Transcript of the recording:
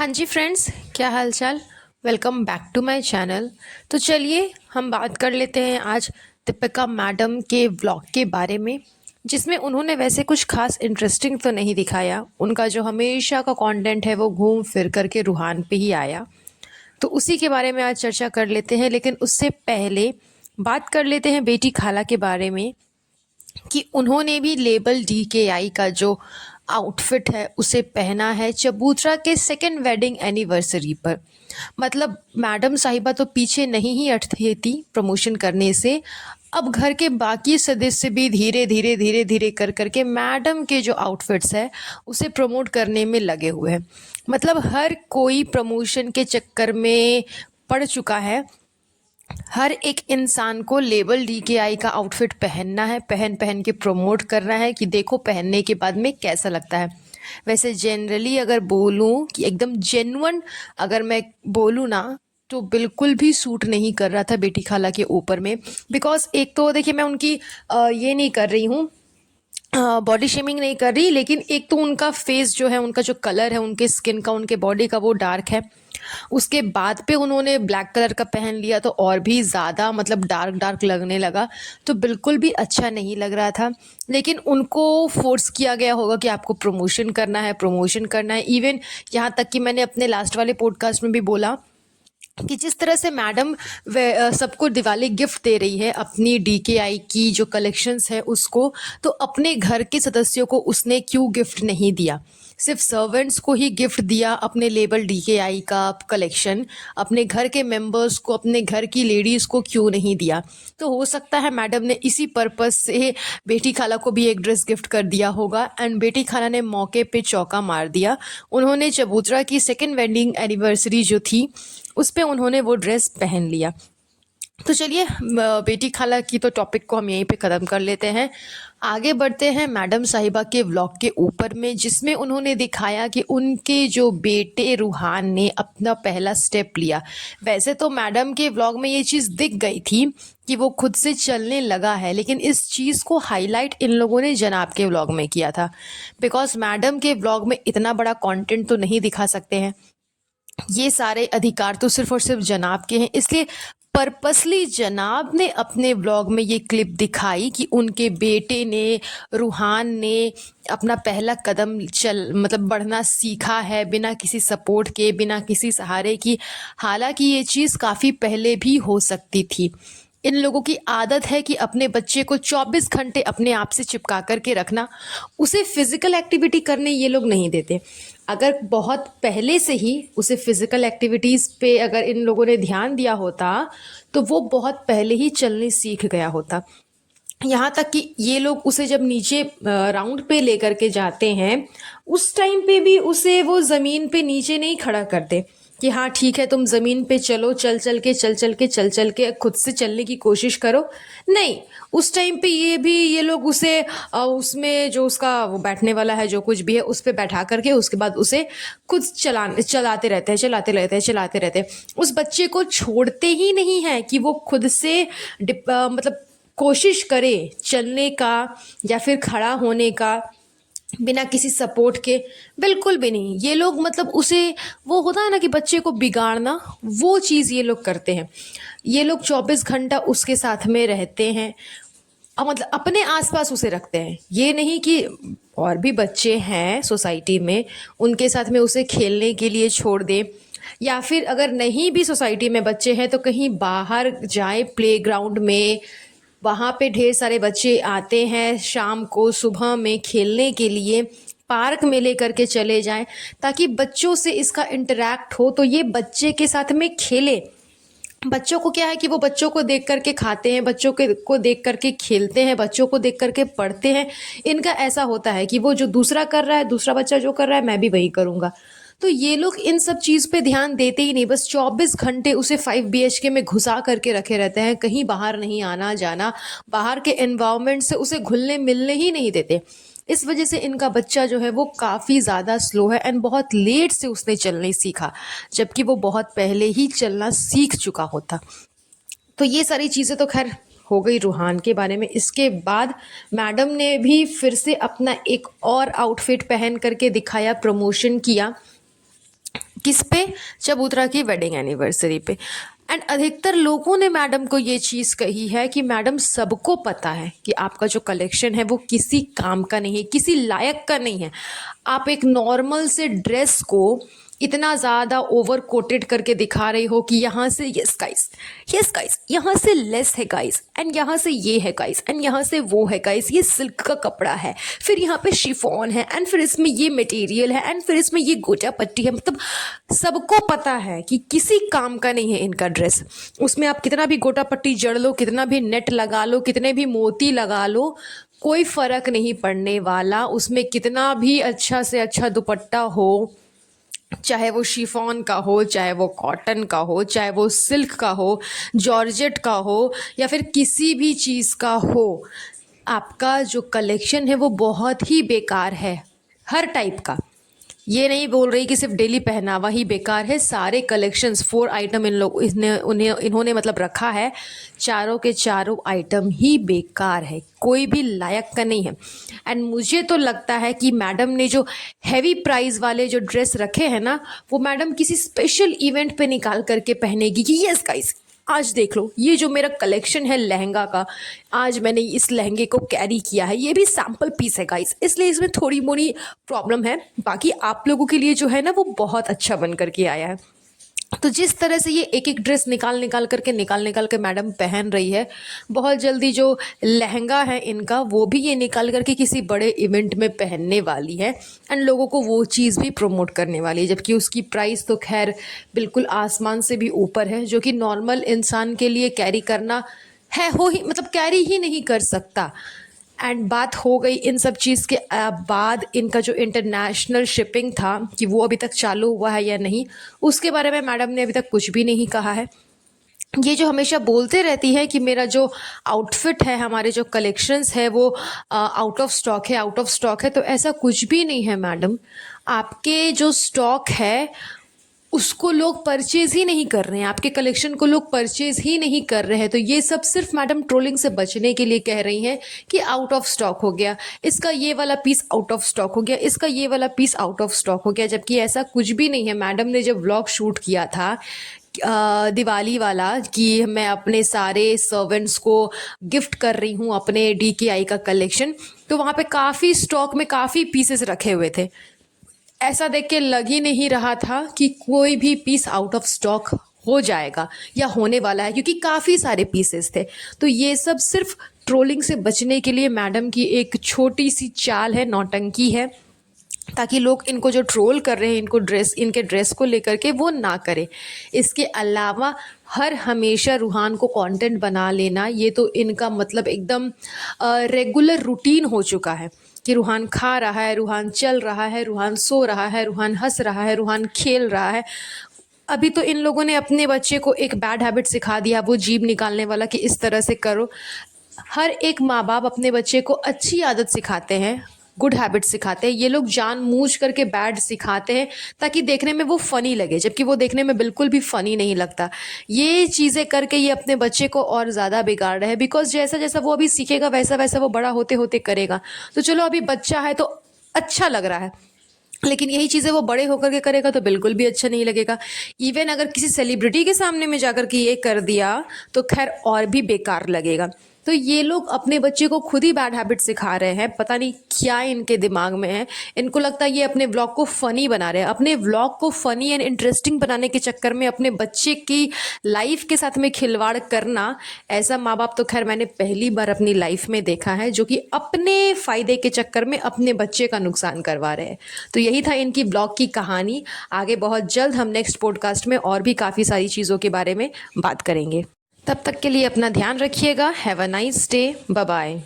हाँ जी फ्रेंड्स, क्या हाल चाल। Welcome back to my channel. तो चलिए हम बात कर लेते हैं आज दीपिका मैडम के व्लॉग के बारे में, जिसमें उन्होंने वैसे कुछ खास इंटरेस्टिंग तो नहीं दिखाया। उनका जो हमेशा का कंटेंट है वो घूम फिर करके रूहान पे ही आया। तो उसी के बारे में आज चर्चा कर लेते हैं, लेकिन उससे पहले बात कर लेते हैं बेटी खाला के बारे में कि उन्होंने भी लेबल DKI का जो आउटफिट है उसे पहना है चबूतरा के सेकेंड वेडिंग एनिवर्सरी पर। मतलब मैडम साहिबा तो पीछे नहीं ही हटती थी प्रमोशन करने से। अब घर के बाकी सदस्य भी धीरे धीरे धीरे धीरे कर करके मैडम के जो आउटफिट्स है उसे प्रमोट करने में लगे हुए हैं। मतलब हर कोई प्रमोशन के चक्कर में पड़ चुका है। हर एक इंसान को लेबल DKI का आउटफिट पहनना है, पहन पहन के प्रमोट करना है कि देखो पहनने के बाद में कैसा लगता है। वैसे जनरली अगर बोलूं कि एकदम जेन्युइन अगर मैं बोलूं ना, तो बिल्कुल भी सूट नहीं कर रहा था बेटी खाला के ऊपर में। बिकॉज एक तो देखिए मैं उनकी ये नहीं कर रही हूँ, बॉडी शेमिंग नहीं कर रही, लेकिन एक तो उनका फेस जो है, उनका जो कलर है उनके स्किन का, उनके बॉडी का, वो डार्क है। उसके बाद पे उन्होंने ब्लैक कलर का पहन लिया तो और भी ज़्यादा मतलब डार्क डार्क लगने लगा। तो बिल्कुल भी अच्छा नहीं लग रहा था। लेकिन उनको फोर्स किया गया होगा कि आपको प्रमोशन करना है, प्रमोशन करना है। इवन यहाँ तक कि मैंने अपने लास्ट वाले पॉडकास्ट में भी बोला कि जिस तरह से मैडम सबको दिवाली गिफ्ट दे रही है अपनी DKI की जो कलेक्शंस है उसको, तो अपने घर के सदस्यों को उसने क्यों गिफ्ट नहीं दिया। सिर्फ सर्वेंट्स को ही गिफ्ट दिया अपने लेबल DKI का कलेक्शन, अपने घर के मेंबर्स को, अपने घर की लेडीज़ को क्यों नहीं दिया। तो हो सकता है मैडम ने इसी पर्पस से बेटी खाला को भी एक ड्रेस गिफ्ट कर दिया होगा। एंड बेटी खाला ने मौके पे चौका मार दिया। उन्होंने चबूतरा की सेकेंड वेडिंग एनिवर्सरी जो थी उस पे उन्होंने वो ड्रेस पहन लिया। तो चलिए बेटी खाला की तो टॉपिक को हम यहीं पे ख़त्म कर लेते हैं। आगे बढ़ते हैं मैडम साहिबा के व्लॉग के ऊपर में, जिसमें उन्होंने दिखाया कि उनके जो बेटे रूहान ने अपना पहला स्टेप लिया। वैसे तो मैडम के व्लॉग में ये चीज़ दिख गई थी कि वो खुद से चलने लगा है, लेकिन इस चीज़ को हाईलाइट इन लोगों ने जनाब के व्लॉग में किया था। बिकॉज मैडम के व्लॉग में इतना बड़ा कंटेंट तो नहीं दिखा सकते हैं, ये सारे अधिकार तो सिर्फ और सिर्फ जनाब के हैं। इसलिए पर्पसली जनाब ने अपने व्लॉग में ये क्लिप दिखाई कि उनके बेटे ने, रूहान ने अपना पहला कदम मतलब बढ़ना सीखा है बिना किसी सपोर्ट के, बिना किसी सहारे की। हालांकि ये चीज़ काफ़ी पहले भी हो सकती थी। इन लोगों की आदत है कि अपने बच्चे को 24 घंटे अपने आप से चिपका करके रखना, उसे फिजिकल एक्टिविटी करने ये लोग नहीं देते। अगर बहुत पहले से ही उसे फिजिकल एक्टिविटीज़ पे अगर इन लोगों ने ध्यान दिया होता तो वो बहुत पहले ही चलने सीख गया होता। यहाँ तक कि ये लोग उसे जब नीचे राउंड पे लेकर के जाते हैं उस टाइम पे भी उसे वो ज़मीन पे नीचे नहीं खड़ा करते कि हाँ ठीक है तुम ज़मीन पे चलो, चल चल के खुद से चलने की कोशिश करो। नहीं, उस टाइम पे ये लोग उसे उसमें जो उसका वो बैठने वाला है जो कुछ भी है उस पे बैठा करके उसके बाद उसे खुद चलाते रहते हैं। उस बच्चे को छोड़ते ही नहीं है कि वो खुद से मतलब कोशिश करे चलने का या फिर खड़ा होने का बिना किसी सपोर्ट के। बिल्कुल भी नहीं। ये लोग मतलब उसे, वो होता है ना कि बच्चे को बिगाड़ना, वो चीज़ ये लोग करते हैं। ये लोग 24 घंटा उसके साथ में रहते हैं और मतलब अपने आसपास उसे रखते हैं। ये नहीं कि और भी बच्चे हैं सोसाइटी में उनके साथ में उसे खेलने के लिए छोड़ दे, या फिर अगर नहीं भी सोसाइटी में बच्चे हैं तो कहीं बाहर जाए प्लेग्राउंड में, वहाँ पे ढेर सारे बच्चे आते हैं शाम को सुबह में खेलने के लिए, पार्क में लेकर के चले जाएं ताकि बच्चों से इसका इंटरेक्ट हो, तो ये बच्चे के साथ में खेले। बच्चों को क्या है कि वो बच्चों को देख करके खाते हैं, बच्चों के को देख करके खेलते हैं, बच्चों को देख करके पढ़ते हैं। इनका ऐसा होता है कि वो जो दूसरा कर रहा है, दूसरा बच्चा जो कर रहा है मैं भी वही करूँगा। तो ये लोग इन सब चीज़ पे ध्यान देते ही नहीं, बस 24 घंटे उसे 5 BHK में घुसा करके रखे रहते हैं, कहीं बाहर नहीं आना जाना, बाहर के एनवायरनमेंट से उसे घुलने मिलने ही नहीं देते। इस वजह से इनका बच्चा जो है वो काफ़ी ज़्यादा स्लो है एंड बहुत लेट से उसने चलने सीखा, जबकि वो बहुत पहले ही चलना सीख चुका होता। तो ये सारी चीज़ें तो खैर हो गई रूहान के बारे में। इसके बाद मैडम ने भी फिर से अपना एक और आउटफिट पहन करके दिखाया, प्रमोशन किया। किस पे? चबूतरा की वेडिंग एनिवर्सरी पे। एंड अधिकतर लोगों ने मैडम को ये चीज़ कही है कि मैडम सबको पता है कि आपका जो कलेक्शन है वो किसी काम का नहीं है, किसी लायक का नहीं है। आप एक नॉर्मल से ड्रेस को इतना ज़्यादा ओवर कोटेड करके दिखा रही हो कि यहाँ से यस गाइस, यहाँ से लेस है गाइस, एंड यहाँ से ये है गाइस, एंड यहाँ से वो है गाइस, ये सिल्क का कपड़ा है, फिर यहाँ पे शिफॉन है, एंड फिर इसमें ये मटेरियल है, एंड फिर इसमें ये गोटा पट्टी है। मतलब सबको पता है कि किसी काम का नहीं है इनका ड्रेस। उसमें आप कितना भी गोटा पट्टी जड़ लो, कितना भी नेट लगा लो, कितने भी मोती लगा लो, कोई फ़र्क नहीं पड़ने वाला। उसमें कितना भी अच्छा से अच्छा दुपट्टा हो, चाहे वो शिफॉन का हो, चाहे वो कॉटन का हो, चाहे वो सिल्क का हो, जॉर्जेट का हो, या फिर किसी भी चीज़ का हो, आपका जो कलेक्शन है वो बहुत ही बेकार है, हर टाइप का। ये नहीं बोल रही कि सिर्फ डेली पहनावा ही बेकार है, सारे कलेक्शंस 4 आइटम इन्होंने मतलब रखा है, चारों के चारों आइटम ही बेकार है, कोई भी लायक का नहीं है। एंड मुझे तो लगता है कि मैडम ने जो हैवी प्राइस वाले जो ड्रेस रखे हैं ना, वो मैडम किसी स्पेशल इवेंट पे निकाल करके पहनेगी कि यस गाइस, आज देख लो ये जो मेरा कलेक्शन है लहंगा का, आज मैंने इस लहंगे को कैरी किया है, ये भी सैम्पल पीस है गाइस, इसलिए इसमें थोड़ी मोड़ी प्रॉब्लम है, बाकी आप लोगों के लिए जो है ना वो बहुत अच्छा बन करके आया है। तो जिस तरह से ये एक एक ड्रेस निकाल निकाल के मैडम पहन रही है, बहुत जल्दी जो लहंगा है इनका वो भी ये निकाल करके किसी बड़े इवेंट में पहनने वाली है, एंड लोगों को वो चीज़ भी प्रमोट करने वाली है, जबकि उसकी प्राइस तो खैर बिल्कुल आसमान से भी ऊपर है, जो कि नॉर्मल इंसान के लिए कैरी करना है हो ही मतलब कैरी ही नहीं कर सकता। एंड बात हो गई इन सब चीज़ के बाद इनका जो इंटरनेशनल शिपिंग था कि वो अभी तक चालू हुआ है या नहीं, उसके बारे में मैडम ने अभी तक कुछ भी नहीं कहा है। ये जो हमेशा बोलते रहती है कि मेरा जो आउटफिट है, हमारे जो कलेक्शंस है वो आउट ऑफ स्टॉक है, आउट ऑफ स्टॉक है, तो ऐसा कुछ भी नहीं है मैडम। आपके जो स्टॉक है उसको लोग परचेज़ ही नहीं कर रहे हैं, आपके कलेक्शन को लोग परचेज़ ही नहीं कर रहे हैं। तो ये सब सिर्फ मैडम ट्रोलिंग से बचने के लिए कह रही हैं कि आउट ऑफ स्टॉक हो गया, इसका ये वाला पीस आउट ऑफ स्टॉक हो गया, इसका ये वाला पीस आउट ऑफ स्टॉक हो गया, जबकि ऐसा कुछ भी नहीं है। मैडम ने जब व्लॉग शूट किया था दिवाली वाला कि मैं अपने सारे सर्वेंट्स को गिफ्ट कर रही हूँ अपने DKI का कलेक्शन, तो वहाँ पे काफ़ी स्टॉक में काफ़ी पीसेस रखे हुए थे। ऐसा देख के लग ही नहीं रहा था कि कोई भी पीस आउट ऑफ स्टॉक हो जाएगा या होने वाला है, क्योंकि काफ़ी सारे पीसेस थे। तो ये सब सिर्फ ट्रोलिंग से बचने के लिए मैडम की एक छोटी सी चाल है, नौटंकी है, ताकि लोग इनको जो ट्रोल कर रहे हैं इनके ड्रेस को लेकर के वो ना करें। इसके अलावा हर हमेशा रूहान को कंटेंट बना लेना, ये तो इनका मतलब एकदम रेगुलर रूटीन हो चुका है कि रूहान खा रहा है, रूहान चल रहा है, रूहान सो रहा है, रूहान हंस रहा है, रूहान खेल रहा है। अभी तो इन लोगों ने अपने बच्चे को एक बैड हैबिट सिखा दिया, वो जीभ निकालने वाला, कि इस तरह से करो। हर एक माँ बाप अपने बच्चे को अच्छी आदत सिखाते हैं, गुड हैबिट सिखाते हैं, ये लोग जानबूझ करके बैड सिखाते हैं ताकि देखने में वो फ़नी लगे, जबकि वो देखने में बिल्कुल भी फ़नी नहीं लगता। ये चीज़ें करके ये अपने बच्चे को और ज़्यादा बिगाड़ रहे हैं, बिकॉज जैसा जैसा वो अभी सीखेगा वैसा वैसा वो बड़ा होते होते करेगा। तो चलो अभी बच्चा है तो अच्छा लग रहा है, लेकिन यही चीज़ें वो बड़े होकर के करेगा तो बिल्कुल भी अच्छा नहीं लगेगा। इवन अगर किसी सेलिब्रिटी के सामने में जाकर के ये कर दिया तो खैर और भी बेकार लगेगा। तो ये लोग अपने बच्चे को खुद ही बैड हैबिट सिखा रहे हैं, पता नहीं क्या इनके दिमाग में है। इनको लगता है ये अपने व्लॉग को फ़नी बना रहे हैं। अपने व्लॉग को फ़नी एंड इंटरेस्टिंग बनाने के चक्कर में अपने बच्चे की लाइफ के साथ में खिलवाड़ करना, ऐसा माँ बाप तो खैर मैंने पहली बार अपनी लाइफ में देखा है, जो कि अपने फ़ायदे के चक्कर में अपने बच्चे का नुकसान करवा रहे हैं। तो यही था इनकी ब्लॉग की कहानी। आगे बहुत जल्द हम नेक्स्ट पॉडकास्ट में और भी काफ़ी सारी चीज़ों के बारे में बात करेंगे। तब तक के लिए अपना ध्यान रखिएगा। Have a nice day. Bye bye.